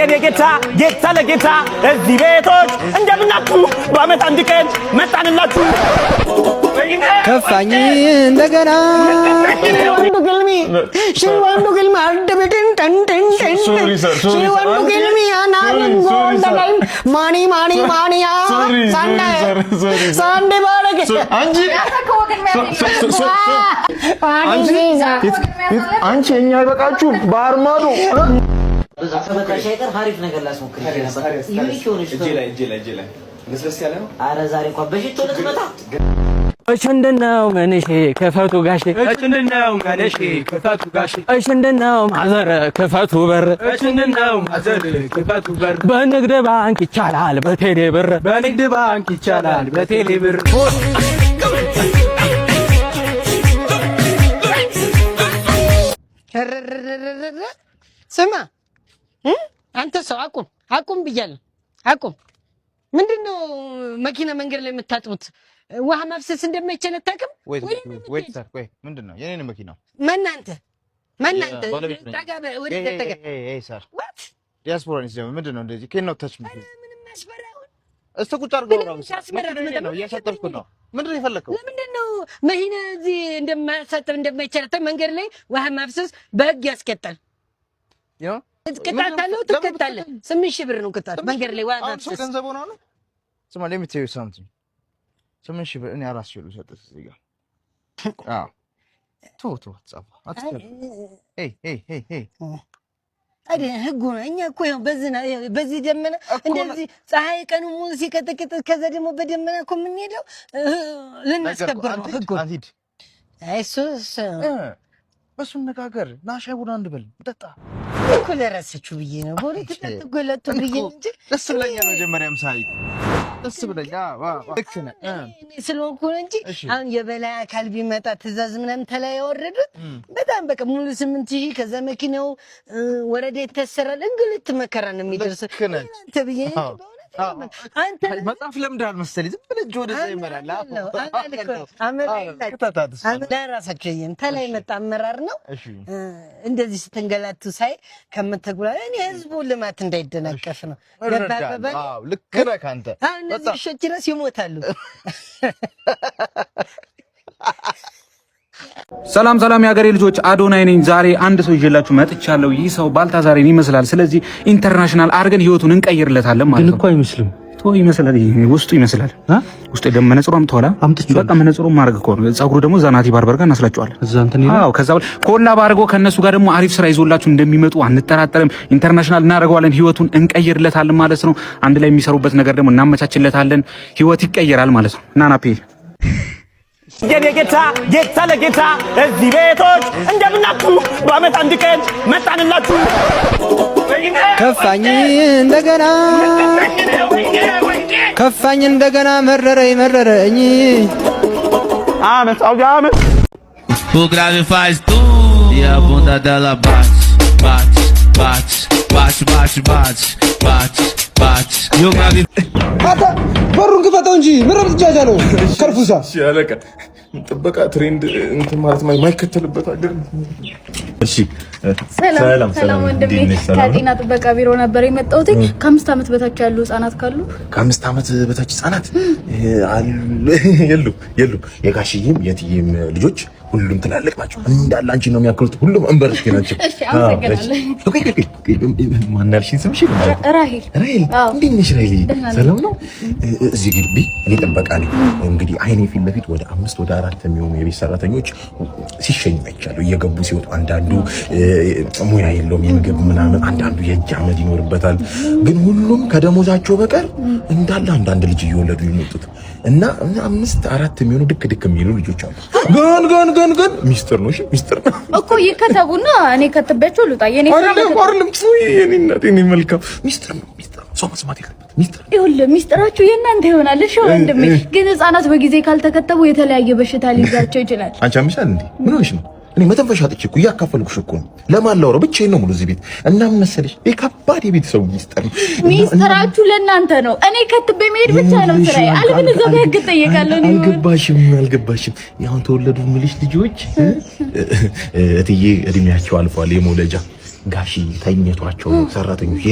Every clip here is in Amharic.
የኔ ጌታ ጌታ ለጌታ እዚህ ቤቶች እንደምናችሁ በአመት አንድ ቀን መጣንላችሁ። ከፋኝ እንደገና ሽዋንዱ ግልሚ አደበደን ተንተን ሽዋንዱ ግልሚ አናልን ጎንደላይ ማኒ ማኒያ ሳንዴ ባረገ አንቺ እኛ አይበቃችሁም ባህር ማዶ በተሻይቀር አሪፍ ነገር ላስሞክር ነበር። ዩኒክ ሆነሽ እጄ ላይ ለስለስ ያለ ነው። አረ ዛሬ እንኳን በሽቶ ልትመጣ እሽንደናው መንሽ ከፈቱ ጋሽ እሽንደናው መንሽ ከፈቱ ጋሽ እሽንደናው ማዘር ከፈቱ በር እሽንደናው ማዘር ከፈቱ በር በንግድ ባንክ ይቻላል በቴሌ ብር በንግድ ባንክ ይቻላል በቴሌ ብር ስማ አንተ ሰው አቁም ብያለሁ። አቁም። ምንድነው መኪና መንገድ ላይ የምታጥቡት? ውሃ ማፍሰስ እንደማይቻል አታውቅም? ወይ ምንድነው የኔን መኪናው? ማናንተ ታጋ ወደ ተጠጋ ሳር ዋት ዲያስፖራ ነው። ምንድነው እንደዚህ ከነው ታች ምንም አስፈራው እስቲ ቁጭ አድርገው ነው እያሳጠብኩ ነው። ምንድነው የፈለከው? ለምንድነው መኪና እዚህ እንደማሳጠብ እንደማይቻል መንገድ ላይ ውሃ ማፍሰስ በህግ ያስቀጣል። ቅጣት አለው። ትቀጣለህ። 8,000 ብር ነው ቅጣት። መንገድ ላይ ዋጋ አፍሰስ ገንዘብ ሆነ ነው። ስማ let me tell you something 8,000 ብር እኔ አራስ ይሉ ሰጥስ እዚህ ጋር ቶ ጻፋ አትከል ሄይ አደ ህጉ ነው። እኛ እኮ ያው በዚህ ደመና እንደዚህ ፀሐይ ቀኑ ሙሉ ሲቀጠቅጥ ከዛ ደግሞ በደመና እኮ የምንሄደው ልናስከብር ነው ህጉ። አይሱስ በሱ ነጋገር ናሻይ ቡና እንድበል ጠጣ እኮ ለራሳችሁ ብዬ ነው። ቦሪ ተጠጥጎለቱ ብዬ እንጂ ደስ ብለኛ ነው። መጀመሪያም ሳይ ደስ ብለኛ ልክ ነህ ስለሆንኩ እንጂ አሁን የበላይ አካል ቢመጣ ትእዛዝ ምናምን ተላይ ያወረዱት በጣም በቃ ሙሉ 8,000 ከዛ መኪናው ወረደ ይተሰራል። እንግልት መከራ ነው የሚደርስ አንተ ብዬ አንተ መጽሐፍ ለምዳል መሰለኝ ዝም ብለህ ወደ እዛ ይመራል። ለራሳቸው ተላይ መጣ አመራር ነው። እንደዚህ ስትንገላቱ ሳይ ከምትጉላ እኔ ህዝቡ ልማት እንዳይደናቀፍ ነው። አዎ ልክ ነህ አንተ። እነዚህ ሾች ድረስ ይሞታሉ። ሰላም የሀገሬ ልጆች አዶናይ ነኝ። ዛሬ አንድ ሰው ይዤላችሁ መጥቻለሁ። ይህ ሰው ባልታዛሬን ይመስላል። ስለዚህ ኢንተርናሽናል አድርገን ህይወቱን እንቀይርለታለን ማለት ነው። ግን እኮ አይመስልም። ይመስላል ውስጡ ይመስላል። ውስጡ ደግሞ መነጽሩም ተወላ በቃ መነጽሩም ማድረግ እኮ ነው። ጸጉሩ ደግሞ ዛናቲ ባርበር ጋር እናስላጨዋለን። አዎ ከዛ ኮላ ባርጎ ከነሱ ጋር ደግሞ አሪፍ ስራ ይዞላችሁ እንደሚመጡ አንጠራጠርም። ኢንተርናሽናል እናደርገዋለን። ህይወቱን እንቀይርለታለን ማለት ነው። አንድ ላይ የሚሰሩበት ነገር ደግሞ እናመቻችለታለን። ህይወት ይቀየራል ማለት ነው። ናናፔ የኔ ጌታ ጌታ ለጌታ እዚህ ቤቶች እንደምናችሁ በአመት አንድ ቀን መጣንላችሁ። ከፋኝ እንደገና መረረኝ አመት አመት O grave faz tum e a bunda dela bate. E o grave አታ በሩን ክፈተው እንጂ ምንም ትጃጃለው ከርፉሳ ያለቀ ጥበቃ ትሬንድ እንትን ማለት ማይከተልበት አገር። እሺ ሰላም ወንድሜ ከጤና ጥበቃ ቢሮ ነበር የመጣሁት። ከ5 ዓመት በታች ያሉ ህጻናት ካሉ ከ5 ዓመት በታች ህጻናት የሉ የጋሽዬም የትዬም ልጆች ሁሉም ትላልቅ ናቸው። እንዳለ አንቺ ነው የሚያክሉት። ሁሉም እንበርሽ ናቸው። እሺ አመሰግናለሁ። ማናልሽኝ ስምሽ? ራሂል። እንዴት ነሽ ራሂል? ሰላም ነው። እዚህ ግቢ እኔ ጥበቃ ነኝ። እንግዲህ አይኔ ፊት ለፊት ወደ 5 ወደ 4 የሚሆኑ የቤት ሰራተኞች ሲሸኙ አይቻለሁ። እየገቡ ሲወጡ አንዳንዱ ሙያ የለውም የምግብ ምናምን፣ አንዳንዱ የእጅ አመድ ይኖርበታል። ግን ሁሉም ከደሞዛቸው በቀር እንዳለ አንዳንድ ልጅ እየወለዱ ይመጡት እና 5 4 የሚሆኑ ድክ የሚሉ ልጆች አሉ። ግን ሚስጥር ነው። እሺ ሚስጥር ነው እኮ ይከተቡና እኔ ከተበቸው ልውጣ። የኔ መልካም ሚስጥር ነው። ሰው መስማት የለበትም። ሚስጥር ይኸውልህ፣ ሚስጥራችሁ የእናንተ ይሆናል። እሺ ወንድሜ፣ ግን ህፃናት በጊዜ ካልተከተቡ የተለያየ በሽታ ሊይዛቸው ይችላል። አንቺ አምሻል እንዴ? ምን ሆነሽ ነው? እኔ መተንፈሻ አጥቼ እኮ እያካፈልኩሽ እኮ ነው። ለማን ላወራው? ብቻዬን ነው ሙሉ እዚህ ቤት እና ምን መሰለሽ፣ ከባድ የቤተሰቡ ሚስጥር ነው። ሚስጥራችሁ ለእናንተ ነው። እኔ ከትቤ መሄድ ብቻ ነው ስራዬ። አልበለዚያ በህግ እጠየቃለሁ። አልገባሽም። ያሁን ተወለዱ የምልሽ ልጆች እትዬ እድሜያቸው አልፏል የመውለጃ ጋሺ ተኝቷቸው ሰራተኞች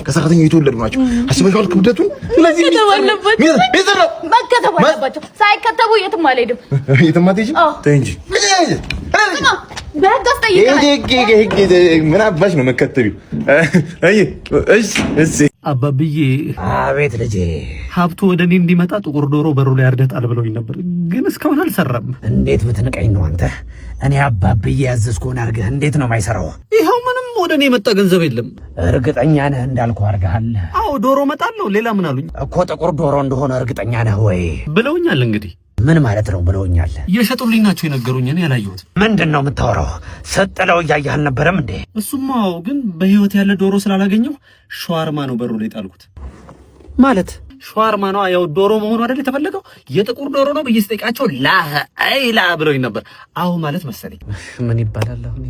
ከሰራተኞች የተወለዱ ናቸው። አስበሽዋል ክብደቱን? ስለዚህ መከተብ አለባቸው። ሳይከተቡ የትም አልሄድም። የትም አትሄጂም? ተይ እንጂ በህግ አስጠይቃለሁ። ምን አባሽ ነው መከተቢው? እሺ አባብዬ። አቤት ልጄ። ሀብቱ ወደ እኔ እንዲመጣ ጥቁር ዶሮ በሩ ላይ አርደጣል ብለውኝ ነበር፣ ግን እስካሁን አልሰራም። እንዴት ብትንቀኝ ነው አንተ? እኔ አባብዬ ያዘዝኩህን አድርገህ እንዴት ነው የማይሰራው? ይኸው ምንም ወደ እኔ የመጣ ገንዘብ የለም። እርግጠኛ ነህ እንዳልኩህ አድርገሃል? አዎ ዶሮ እመጣለሁ። ሌላ ምን አሉኝ? እኮ ጥቁር ዶሮ እንደሆነ እርግጠኛ ነህ ወይ ብለውኛል። እንግዲህ ምን ማለት ነው ብለውኛል? እየሸጡልኝ ናቸው የነገሩኝ። እኔ ያላየሁትም። ምንድን ነው የምታወራው? ሰጥለው እያየህ አልነበረም እንዴ? እሱማ ግን በህይወት ያለ ዶሮ ስላላገኘሁ ሸዋርማ ነው በሩ ላይ ጣልኩት። ማለት ሸዋርማ ነው ያው ዶሮ መሆኑ አይደል የተፈለገው? የጥቁር ዶሮ ነው ብዬ ስጠይቃቸው ላ ብለውኝ ነበር። አዎ ማለት መሰለኝ። ምን ይባላል አሁን?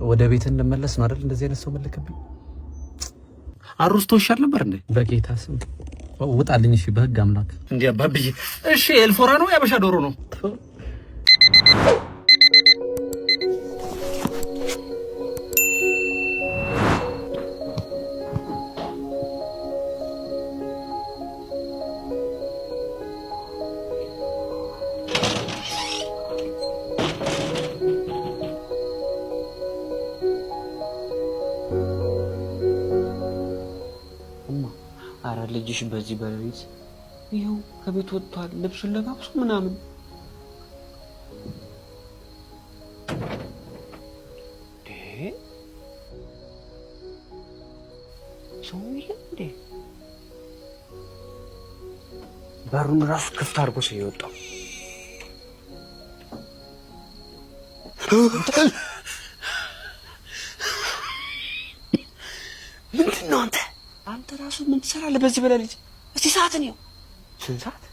ወደ ቤት እንመለስ ነው አይደል? እንደዚህ አይነት ሰው መለከብኝ። አሩስቶ ይሻል ነበር እንዴ? በጌታ ስም ውጣልኝ። እሺ በህግ አምላክ። እንዴ አባብዬ። እሺ ኤልፎራ ነው ያበሻ ዶሮ ነው? አረ ልጅሽ በዚህ በሌሊት ይኸው ከቤት ወጥቷል፣ ልብሱን ለባብሶ ምናምን። ሰውዬ እንዴ በሩን ራሱ ክፍት አድርጎ ሰው የወጣው ምንድን ነው? አንተ ራሱ ምን ትሰራለህ በዚህ በሌሊት? እስቲ ሰዓትን ይኸው። ስንት ሰዓት?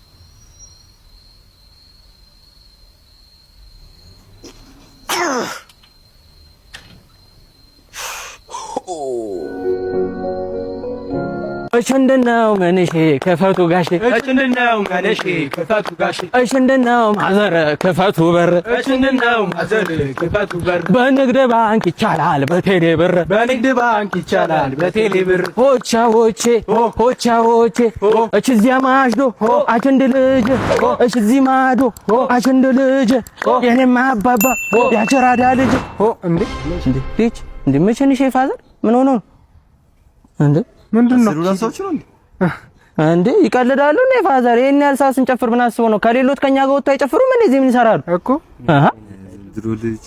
እሽንድነው መንሼ ክፈቱ ጋሼ፣ እሽንድነው መንሼ ክፈቱ ጋሼ፣ እሽንድነው ማዘር ክፈቱ በር፣ እሽንድነው ማዘር ክፈቱ በር። በንግድ ባንክ ይቻላል በቴሌ ብር፣ በንግድ ባንክ ይቻላል በቴሌ ብር። ሆቻዎቼ ሆቻዎቼ እችዚያ ማሽዶ አችንድ ልጅ፣ እችዚ ማዶ አችንድ ልጅ፣ የኔማ አባባ ያቸራዳ ልጅ። እንዴ ልጅ እንዴ መቼንሽ ፋዘር ምን ሆኖ ነው እንዴ? ምንድነው እንዴ? ይቀልዳሉ እንዴ ፋዘር? ይሄን ያህል ሰዓት ስንጨፍር ምን አስበው ነው? ከሌሎት ከኛ ጋር ወጥተው አይጨፍሩም እንዴ? እዚህ ምን ይሰራሉ እኮ? አሃ ድሮ ልጅ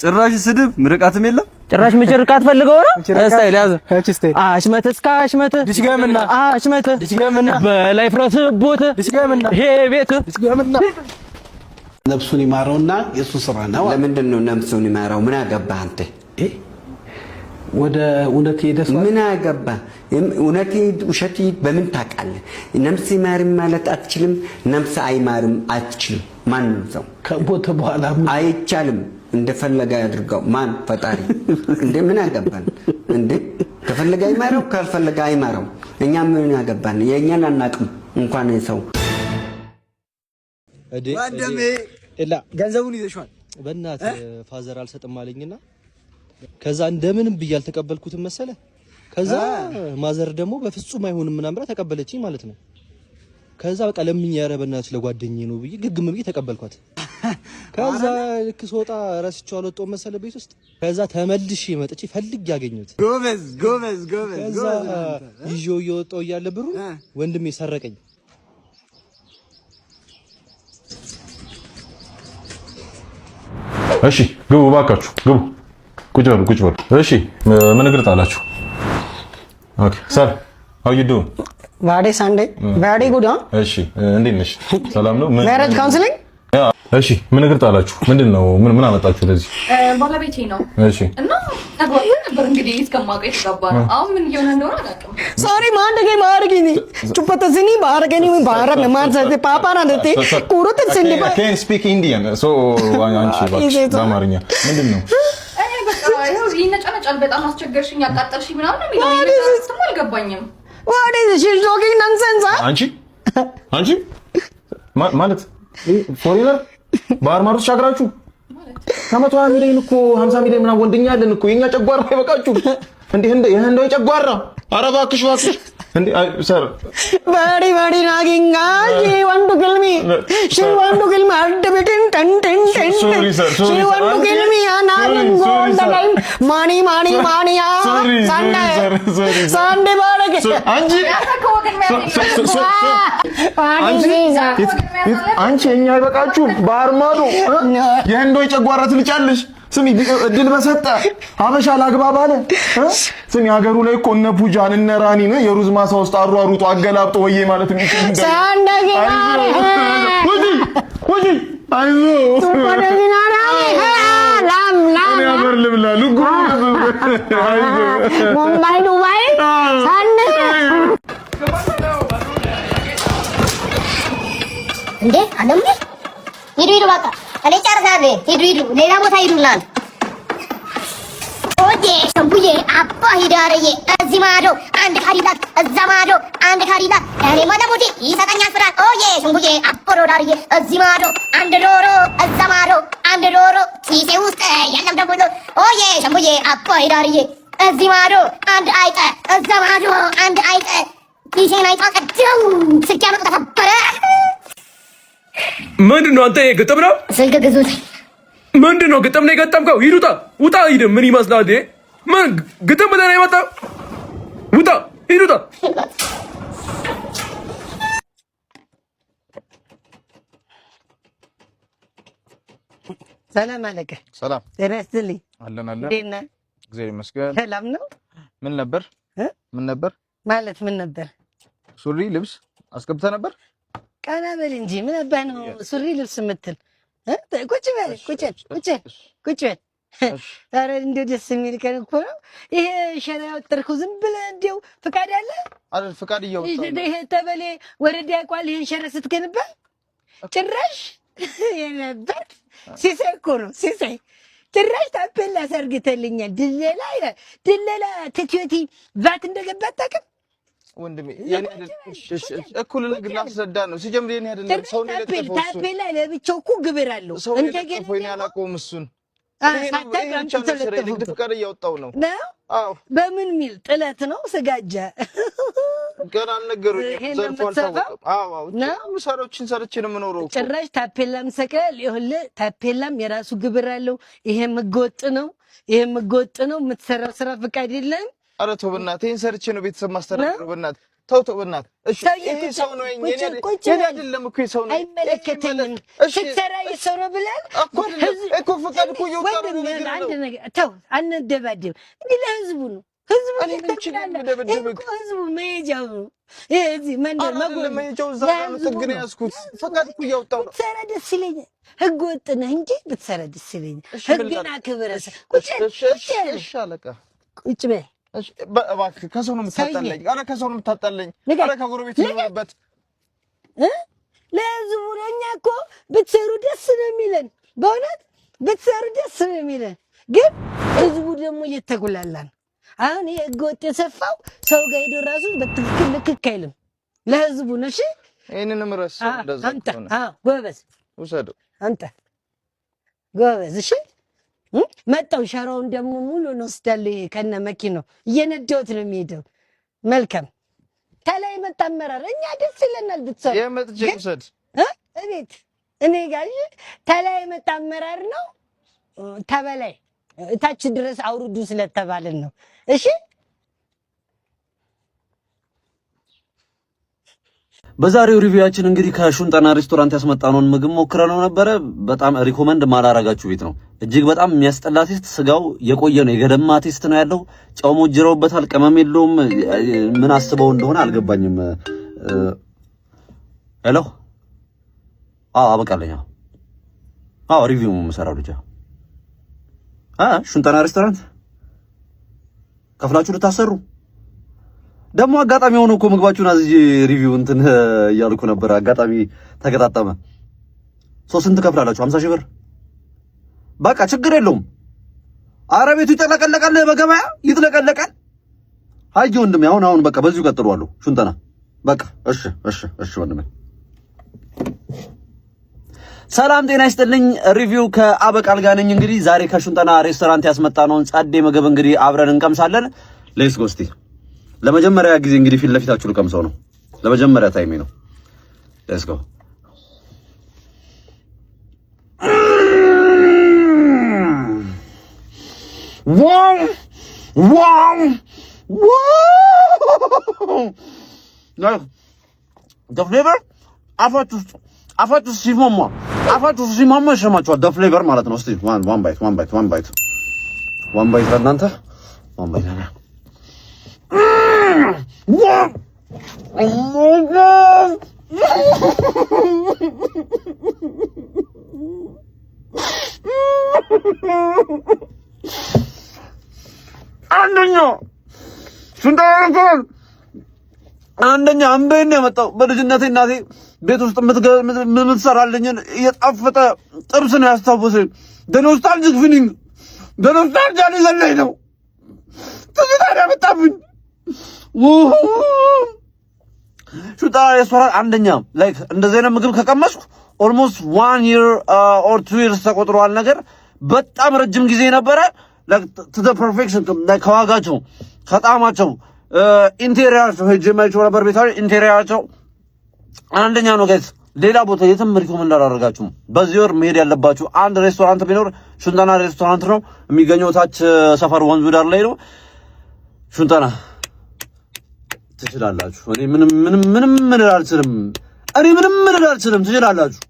ጭራሽ ስድብ ምርቃትም የለም። ጭራሽ ምርቃት ፈልገው ነው። እስታይል ያዘ አሽመት እስከ አሽመት ድሽገምና አሽመት ድሽገምና በላይ ፍረስቦት ድሽገምና ይሄ ቤት ድሽገምና ነፍሱን ይማረውና የሱ ስራ ነው። ለምንድን ነው ነፍሱን ይማረው? ምን አገባህ አንተ? ወደ እውነት ሄደስ ምን አገባ? እውነት ውሸት በምን ታውቃለህ? ነፍስ ይማርም ማለት አትችልም፣ ነፍስ አይማርም አትችልም። ማንም ሰው ከሞተ በኋላ አይቻልም። እንደፈለገ ያድርገው። ማን? ፈጣሪ። እንደ ምን አገባን እንደ ከፈለገ አይማረው ካልፈለገ አይማረው። እኛ ምን አገባን? የኛን አናቅም እንኳን ሰው ወንድሜ እላ ገንዘቡን ይዘሽዋል። በእናትህ ፋዘር አልሰጥም አለኝና ከዛ እንደምንም ብዬ አልተቀበልኩትም መሰለ። ከዛ ማዘር ደግሞ በፍጹም አይሆንም ምናምን ብላ ተቀበለችኝ ማለት ነው። ከዛ በቃ ለምኝ ያረ በእናትሽ ለጓደኛዬ ነው ብዬ ግግም ብዬ ተቀበልኳት። ከዛ ልክ ስወጣ ረስቼው አልወጣሁም መሰለ ቤት ውስጥ። ከዛ ተመልሼ መጥቼ ፈልጌ ያገኘሁት። ጎበዝ ጎበዝ ጎበዝ። ከዛ ይዤው እየወጣሁ እያለ ብሩ ወንድሜ ሰረቀኝ። እሺ ግቡ እባካችሁ ግቡ። ቁጭ በሉ ቁጭ በሉ። እሺ ምን እግር ጣላችሁ? ኦኬ ሰር how you doing? Very Sunday very good huh? እሺ እንዴት ነሽ? ሰላም ነው? Marriage counseling? እሺ ምን እግር ጣላችሁ? ምንድነው? ምን አመጣችሁ ለዚህ? ባለቤቴ ነው። እሺ እና አባዬ ነበር እንግዲህ እስከማውቀው የተጋባ ነው። አሁን ምን እየሆነ እንደሆነ አላውቅም። Sorry ማን ደገ ማርጊኒ ጩපතසිኒ ባረገኒ ምን ባረም ማን ሰተ ፓፓና ደቴ ኩሩት ሲኒ ባ can speak Indian so አንቺ ባክሽ በአማርኛ ምንድነው? በቃ ይኸው ይነጫነጫል። በጣም አስቸገርሽኝ፣ አቃጠልሽኝ ምናምን ነው የሚለው። እሱም አልገባኝም። What is she talking nonsense? አንቺ ማለት ፎሪነር ባህር ማዶ ተሻግራችሁ ከ120 ሚሊዮን እኮ 50 ሚሊዮን ምናምን ወንድኛ አለን እኮ የኛ ጨጓራ አይበቃችሁም እንዴ? የህንዳዊ ጨጓራ ኧረ እባክሽ እንዴ ሰር በሪ ናጊንጋ ወንዱ ግልሚ ወንዱ ግልሚ አደበትን ተን ወንዱ ግልሚ አናለን ጎንደላይ ማኒ ሳንዴ ባረገ አንቺ የኛ አይበቃችሁም? ባህር ማዶ የህንዳዊ ጨጓራ ትልጫለሽ? ስሚ እድል በሰጠ ሀበሻ ላግባብ አለ። ስሚ ሀገሩ ላይ እኮ እነ ፑጃን እነ ራኒን የሩዝ ማሳ ውስጥ አሯሩጦ አገላብጦ ወዬ ማለት የሚችል እንዴ አለም ሂዱ በቃ እኔ ጨርሳለሁ። ሂዱ ሌላ ቦታ ሂዱላል። ኦዬ ሸምቡዬ አባ ሂዳረዬ እዚህ ማዶ አንድ ካሪላት እዛ ማዶ አንድ ካሪላት እኔ ማለሙቲ ይሰጠኛል ፍራን። ኦዬ ሸምቡዬ አባ ዶዳርዬ እዚህ ማዶ አንድ ዶሮ እዛ ማዶ አንድ ዶሮ ኪሴ ውስጥ የለም ደብሎ። ኦዬ ሸምቡዬ አባ ሂዳረዬ እዚህ ማዶ አንድ አይጠ እዛ ማዶ አንድ አይጠ ኪሴን አይጣ ቀደው ስልክ ያመጡ ተፈበረ። ምንድነው አንተ ግጥም ነው? ስልክ ግዙት። ምንድነው ግጥም ነው የገጠምከው? ሂድ ውጣ ሂድ። ምን ይመስላል? ምን ግጥም ብለህ ነው የመጣው? ውጣ ሂድ ውጣ። ሰላም አለቀ። ሰላም ጤና ይስጥልኝ። አለን እንዴት ነህ? እግዚአብሔር ይመስገን። ሰላም ነው። ምን ነበር ማለት ምን ነበር? ሱሪ ልብስ አስገብተህ ነበር? ቀና በል እንጂ ምን አባህ ነው ሱሪ ልብስ የምትል? ቁጭ በል ቁጭ በል። ኧረ እንደው ደስ የሚል ቀን እኮ ነው ይሄ። ሸራ ያወጠርከው ዝም ብለህ እንደው ፍቃድ አለ አይደል? ፍቃድ እያወጣሁ ይሄ ተበሌ ወረዳ ያውቋል። ይሄን ሸራ ስትገነባ ጭራሽ የነበር ሲሳይ እኮ ነው ሲሳይ። ጭራሽ ታፔላ ሰርግተልኛል ድለላ ይላል። ድለላ ትትዮቲ ቫት እንደገባ አታውቅም ወንድሜ? የኔ አይደል? እኩል ነገር ላስረዳ ነው። ሲጀምር የኔ አይደለም። ሰው ነው ለጥፎ ታፔላ ለብቻው እኮ ግብር አለው። እንደገና ነው ያላቆም እሱን ንግድ ፍቃድ እያወጣሁ ነው። አዎ በምን ሚል ጥለት ነው ስጋጃ ገና አልነገሩኝም። ዘርፎ አልታወቀም። አዎ ምሳሌዎችን ሰርቼ ነው የምኖረው። ጭራሽ ታፔላም ሰቅላል። ይኸውልህ ታፔላም የራሱ ግብር አለው። ይሄም ህገወጥ ነው። የምትሰራው ስራ ፍቃድ የለም። ኧረ ተው በእናትህ፣ ይሄን ሰርቼ ነው ቤተሰብ ማስተዳደር። በእናትህ ተው በእናትህ። እሺ ይሄ ሰው ነው የኔ አይደለም እኮ ሰው ነው። አይመለከተኝም። ስትሰራ የሰው ነው ብለህ እኮ ፍቃድ እኮ ይወጣ ነው። አንድ ነገር ተው፣ አንደባደብ። እንግዲህ ለህዝቡ ነው። ህዝቡ ህዝቡ መሄጃው ነው። እዚህ መንደር መሄጃው እዛ ነው። ጥግ ነው ያዝኩት። ፍቃድ እኮ እያወጣሁ ነው። ብትሰራ ደስ ይለኛል። ህግ ወጥ ነህ እንጂ ብትሰራ ደስ ይለኛል። ህግን አክብረህ ቁጭ አለቃ ቁጭ በል እባክህ። ከሰው ነው የምታጣለኝ። ኧረ ከሰው ነው የምታጣለኝ። ኧረ ከጎረቤት ልኖርበት ለህዝቡ ነው። እኛ እኮ ብትሰሩ ደስ ነው የሚለን፣ በእውነት ብትሰሩ ደስ ነው የሚለን። ግን ህዝቡ ደግሞ እየተጉላላ ነው። አሁን ይሄ ህገ ወጥ የሰፋው ሰው ጋር ሄዶ ራሱ በትክክል ልክክ አይልም። ለህዝቡ ነው። እሺ ይሄንንም ረስ እንደዛ ነው። ጎበዝ ውሰደው አንተ ጎበዝ። እሺ መጣው ሸራውን ደግሞ ሙሉ ነው ወስዳለሁ። ከነ መኪናው እየነዳሁት ነው የሚሄደው። መልካም ተላይ መጣ አመራር። እኛ ደስ ይለናል ብትሰሩ። የመጥቼ ውሰድ እቤት እኔ ጋር ተላይ መጣ አመራር ነው። ተበላይ እታች ድረስ አውርዱ ስለተባልን ነው። እሺ በዛሬው ሪቪዋችን እንግዲህ ከሹንጠና ሬስቶራንት ያስመጣነውን ምግብ ሞክረነው ነበረ። በጣም ሪኮመንድ ማላረጋችሁ ቤት ነው። እጅግ በጣም የሚያስጠላ ቴስት፣ ስጋው የቆየ ነው፣ የገደማ ቴስት ነው ያለው። ጨው ሞጅረውበታል፣ ቅመም የለውም። ምን አስበው እንደሆነ አልገባኝም። ሄሎ አበቃለኝ። ሪቪው የምሰራው ልጅ ሹንጠና ሬስቶራንት ከፍላችሁ ልታሰሩ ደግሞ አጋጣሚ ሆኖ እኮ ምግባችሁን አዝዤ ሪቪው እንትን እያልኩ ነበር። አጋጣሚ ተገጣጠመ። ስንት ከፍላላችሁ? 50 ሺህ ብር። በቃ ችግር የለውም። ኧረ ቤቱ ይጥለቀለቃል፣ በገበያ ይጥለቀለቃል። አይ ወንድሜ አሁን በቃ በዚሁ ቀጥሏለሁ። ሹንጠና በቃ እሺ ወንድሜ። ሰላም ጤና ይስጥልኝ። ሪቪው ከአበቃል ጋር ነኝ። እንግዲህ ዛሬ ከሹንጠና ሬስቶራንት ያስመጣነውን ጸዴ ምግብ እንግዲህ አብረን እንቀምሳለን። ሌትስ ጎ። እስቲ ለመጀመሪያ ጊዜ እንግዲህ ፊት ለፊታችሁ ልቀምሰው ነው። ለመጀመሪያ ታይሜ ነው። ሌትስ ጎ። ዋው ዋው ዋው! the flavor አፋችሁ ሲማማ ይሰማችኋል። the flavor ማለት ነው። እስቲ one bite ለእናንተ one bite ነው። አንደኛ አንበይን ነው የመጣው። በልጅነቴ እናቴ ቤት ውስጥ የምትሰራልኝን እየጣፈጠ ጥብስ ነው ያስታወሰኝ። በኖስታልጂክ ፊሊንግ በኖስታልጂያ ሊዘለኝ ነው። ትዝታ ያመጣብኝ ሹንጠና ሬስቶራንት አንደኛ። ላይክ እንደዚህ አይነት ምግብ ከቀመስኩ ኦልሞስት 1 year or 2 years ተቆጥሯል። ነገር በጣም ረጅም ጊዜ ነበረ። ላይክ to the perfection ከዋጋቸው ከጣዕማቸው ኢንቴሪየራቸው ሄጄ ማይቸው ነበር። ቤታው ኢንቴሪየራቸው አንደኛ ነው ጋይስ። ሌላ ቦታ የትም ሪኮመንድ አላደርጋችሁም። በዚህ ወር መሄድ ያለባችሁ አንድ ሬስቶራንት ቢኖር ሹንጠና ሬስቶራንት ነው። የሚገኘው ታች ሰፈር ወንዙ ዳር ላይ ነው። ሹንጠና ትችላላችሁ። እኔ ምንም ምን አልችልም። ትችላላችሁ።